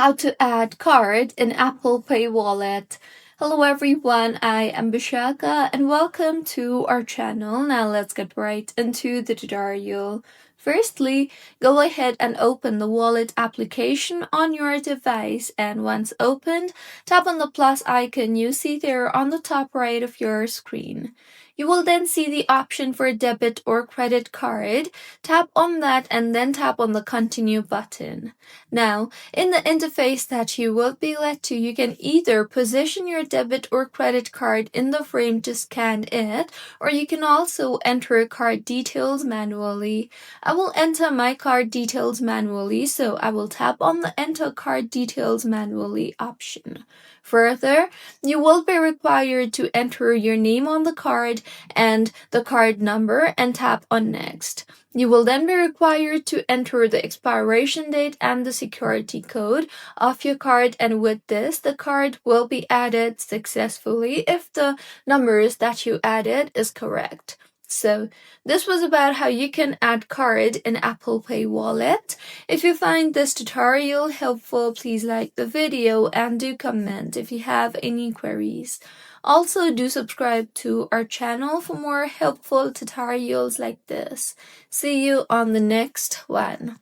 how to add card in Apple Pay wallet. Hello everyone, I am Bishaka and welcome to our channel. Now let's get right into the tutorial. Firstly, go ahead and open the wallet application on your device, and once opened, tap on the plus icon you see there on the top right of your screen. You will then see the option for debit or credit card. Tap on that and then tap on the continue button. Now, in the interface that you will be led to, you can either position your debit or credit card in the frame to scan it, or you can also enter card details manually. I will enter my card details manually, so I will tap on the enter card details manually option. Further, you will be required to enter your name on the card and the card number and tap on next. You will then be required to enter the expiration date and the security code of your card, and with this, the card will be added successfully if the numbers that you added is correct. So this was about how you can add card in Apple Pay wallet. If you find this tutorial helpful, please like the video and do comment if you have any queries. Also, do subscribe to our channel for more helpful tutorials like this. See you on the next one.